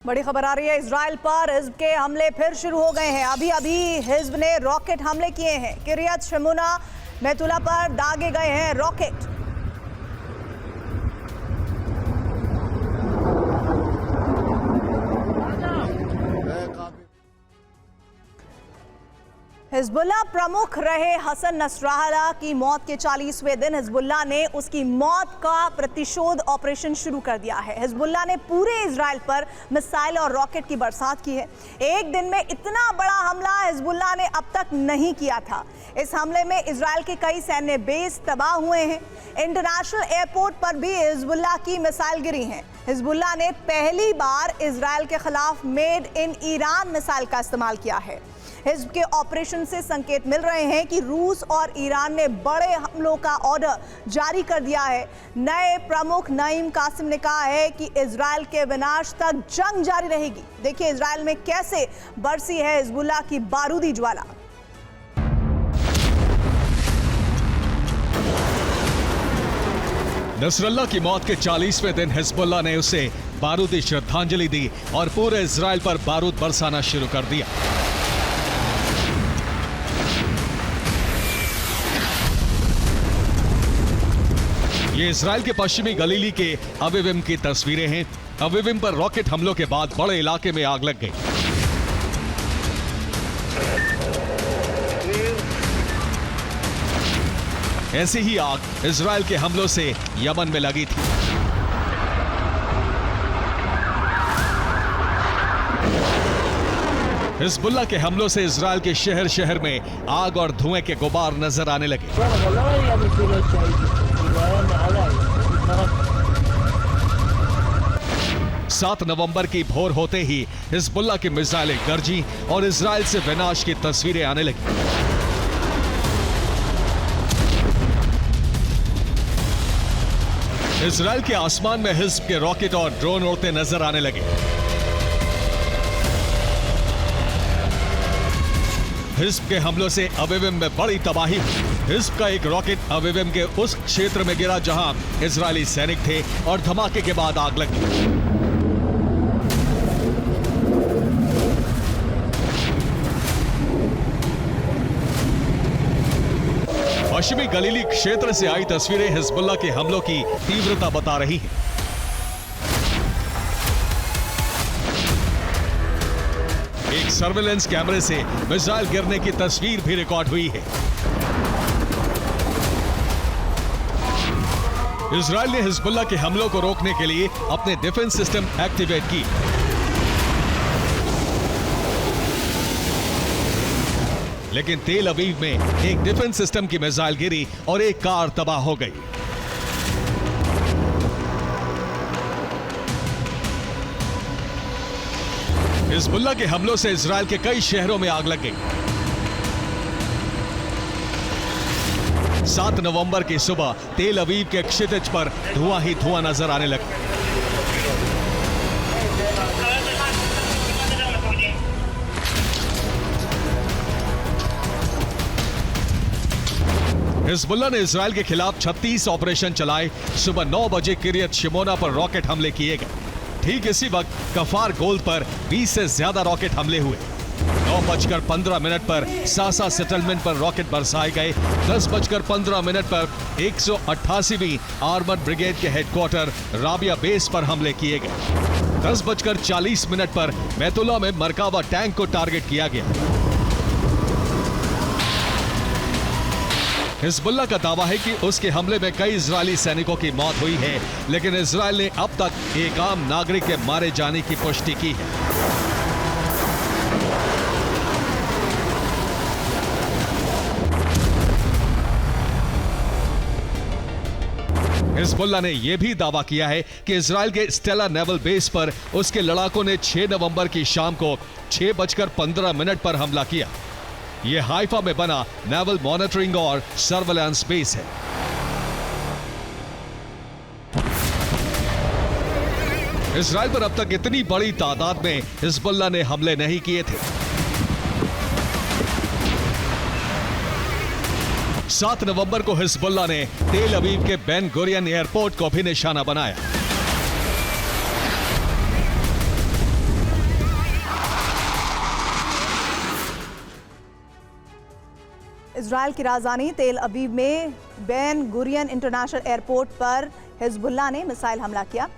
बड़ी खबर आ रही है इजराइल पर हिज़्ब के हमले फिर शुरू हो गए हैं। अभी अभी हिज़्ब ने रॉकेट हमले किए हैं। किरियत शिमोना मैतुला पर दागे गए हैं रॉकेट। हिजबुल्लाह प्रमुख रहे हसन नसराल्लाह की मौत के 40वें दिन हिजबुल्लाह ने उसकी मौत का प्रतिशोध ऑपरेशन शुरू कर दिया है। हिजबुल्लाह ने पूरे इजराइल पर मिसाइल और रॉकेट की बरसात की है। एक दिन में इतना बड़ा हमला हिजबुल्लाह ने अब तक नहीं किया था। इस हमले में इजराइल के कई सैन्य बेस तबाह हुए हैं। इंटरनेशनल एयरपोर्ट पर भी हिजबुल्लाह की मिसाइल गिरी हैं। हिजबुल्लाह ने पहली बार इजराइल के खिलाफ मेड इन ईरान मिसाइल का इस्तेमाल किया है। हिज़्ब के ऑपरेशन से संकेत मिल रहे हैं कि रूस और ईरान ने बड़े हमलों का ऑर्डर जारी कर दिया है। नए प्रमुख नईम कासिम ने कहा है कि इजराइल के विनाश तक जंग जारी रहेगी। देखिए इजराइल में कैसे बरसी है हिजबुल्लाह की बारूदी ज्वाला। नसरल्लाह की मौत के 40वें दिन हिजबुल्लाह ने उसे बारूदी श्रद्धांजलि दी और पूरे इजराइल पर बारूद बरसाना शुरू कर दिया। ये इजराइल के पश्चिमी गलीली के अविविम की तस्वीरें हैं। अविविम पर रॉकेट हमलों के बाद बड़े इलाके में आग लग गई। ऐसी ही आग इजराइल के हमलों से यमन में लगी थी। हिजबुल्लाह के हमलों से इजराइल के शहर शहर में आग और धुएं के गुबार नजर आने लगे। 7 नवंबर की भोर होते ही हिजबुल्लाह की मिसाइलें गरजी और इजराइल से विनाश की तस्वीरें आने लगी। इजराइल के आसमान में हिज़्ब के रॉकेट और ड्रोन उड़ते नजर आने लगे। हिज़्ब के हमलों से अविविम में बड़ी तबाही हुई। हिज़्ब का एक रॉकेट अविविम के उस क्षेत्र में गिरा जहां इजरायली सैनिक थे और धमाके के बाद आग लग गई। पश्चिमी गलीली क्षेत्र से आई तस्वीरें हिजबुल्लाह के हमलों की तीव्रता बता रही हैं। एक सर्वेलेंस कैमरे से मिसाइल गिरने की तस्वीर भी रिकॉर्ड हुई है। इजराइल ने हिजबुल्लाह के हमलों को रोकने के लिए अपने डिफेंस सिस्टम एक्टिवेट की। लेकिन तेल अवीव में एक डिफेंस सिस्टम की मिसाइल गिरी और एक कार तबाह हो गई। हिजबुल्लाह के हमलों से इजराइल के कई शहरों में आग लग गई। 7 नवंबर की सुबह तेल अवीव के क्षितिज पर धुआं ही धुआं नजर आने लगा। हिजबुल्लाह ने इजराइल के खिलाफ 36 ऑपरेशन चलाए। सुबह 9 बजे किरियत शिमोना पर रॉकेट हमले किए गए। ठीक इसी वक्त कफार गोल्द पर 20 से ज्यादा रॉकेट हमले हुए। 9:15 पर सासा सेटलमेंट पर रॉकेट बरसाए गए। 10:15 पर 188वीं आर्मर्ड ब्रिगेड के हेडक्वार्टर राबिया बेस पर हमले किए गए। 10:40 पर मैतुला में मरकावा टैंक को टारगेट किया गया। हिजबुल्लाह का दावा है कि उसके हमले में कई इजरायली सैनिकों की मौत हुई है, लेकिन इजरायल ने अब तक एक आम नागरिक के मारे जाने की पुष्टि की है। हिजबुल्लाह ने यह भी दावा किया है कि इजरायल के स्टेला नेवल बेस पर उसके लड़ाकों ने 6 नवंबर की शाम को 6:15 पर हमला किया। यह हाइफा में बना नेवल मॉनिटरिंग और सर्वेलेंस बेस है। इजराइल पर अब तक इतनी बड़ी तादाद में हिजबुल्लाह ने हमले नहीं किए थे। 7 नवंबर को हिजबुल्लाह ने तेल अवीव के बेन गुरियन एयरपोर्ट को भी निशाना बनाया। इजराइल की राजधानी तेल अवीव में बेन गुरियन इंटरनेशनल एयरपोर्ट पर हिजबुल्लाह ने मिसाइल हमला किया।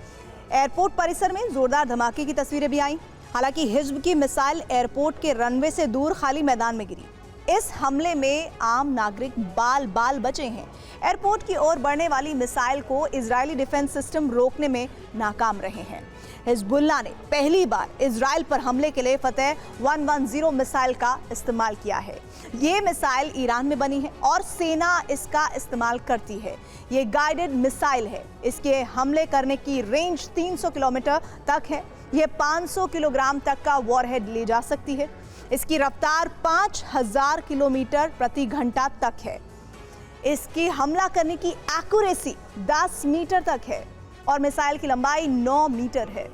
एयरपोर्ट परिसर में जोरदार धमाके की तस्वीरें भी आईं। हालांकि हिजब की मिसाइल एयरपोर्ट के रनवे से दूर खाली मैदान में गिरी। इस हमले में आम नागरिक बाल बाल बचे हैं। एयरपोर्ट की ओर बढ़ने वाली मिसाइल को इजरायली डिफेंस सिस्टम रोकने में नाकाम रहे हैं। हिजबुल्लाह ने पहली बार इजराइल पर हमले के लिए फतेह 110 मिसाइल का इस्तेमाल किया है। ये मिसाइल ईरान में बनी है और सेना इसका इस्तेमाल करती है। ये गाइडेड मिसाइल है। इसके हमले करने की रेंज 300 किलोमीटर तक है। ये 500 किलोग्राम तक का वॉरहेड ले जा सकती है। इसकी रफ्तार 5000 किलोमीटर प्रति घंटा तक है। इसकी हमला करने की एक्यूरेसी 10 मीटर तक है और मिसाइल की लंबाई 9 मीटर है।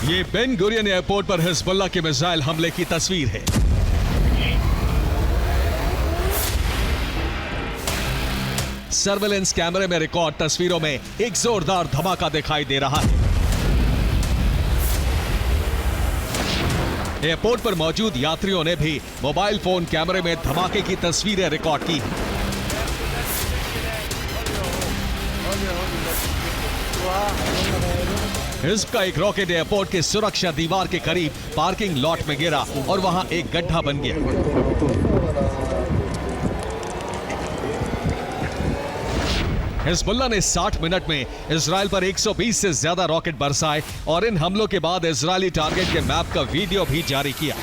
ये बेन गुरियन एयरपोर्ट पर हिजबुल्लाह के मिसाइल हमले की तस्वीर है। सर्वेलेंस कैमरे में रिकॉर्ड तस्वीरों में एक जोरदार धमाका दिखाई दे रहा है। एयरपोर्ट पर मौजूद यात्रियों ने भी मोबाइल फोन कैमरे में धमाके की तस्वीरें रिकॉर्ड की। हिजब का एक रॉकेट एयरपोर्ट के सुरक्षा दीवार के करीब पार्किंग लॉट में गिरा और वहां एक गड्ढा बन गया। हिजबुल्लाह ने 60 मिनट में इजराइल पर 120 से ज्यादा रॉकेट बरसाए और इन हमलों के बाद इजरायली टारगेट के मैप का वीडियो भी जारी किया।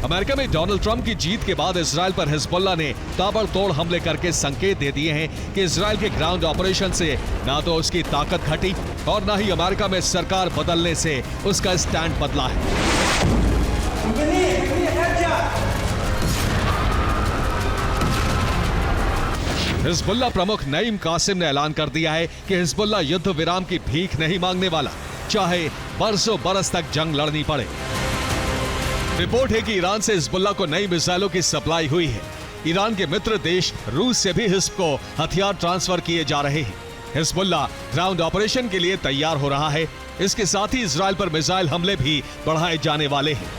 अमेरिका में डोनाल्ड ट्रंप की जीत के बाद इजराइल पर हिजबुल्लाह ने ताबड़तोड़ हमले करके संकेत दे दिए हैं कि इजराइल के ग्राउंड ऑपरेशन से ना तो उसकी ताकत घटी और ना ही अमेरिका में सरकार बदलने से उसका स्टैंड बदला है। हिजबुल्लाह प्रमुख नईम कासिम ने ऐलान कर दिया है कि हिजबुल्लाह युद्ध विराम की भीख नहीं मांगने वाला, चाहे बरसों बरस तक जंग लड़नी पड़े। रिपोर्ट है कि ईरान से हिजबुल्लाह को नई मिसाइलों की सप्लाई हुई है। ईरान के मित्र देश रूस से भी हिजब को हथियार ट्रांसफर किए जा रहे हैं। हिजबुल्लाह ग्राउंड ऑपरेशन के लिए तैयार हो रहा है। इसके साथ ही इजराइल पर मिसाइल हमले भी बढ़ाए जाने वाले हैं।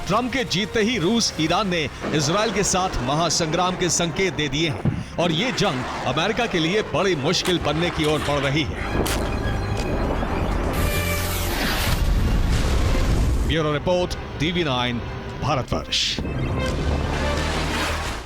ट्रंप के जीतते ही रूस ईरान ने इजराइल के साथ महासंग्राम के संकेत दे दिए हैं और ये जंग अमेरिका के लिए बड़ी मुश्किल बनने की ओर बढ़ रही है। Bureau report, TV9, Bharatvarsh.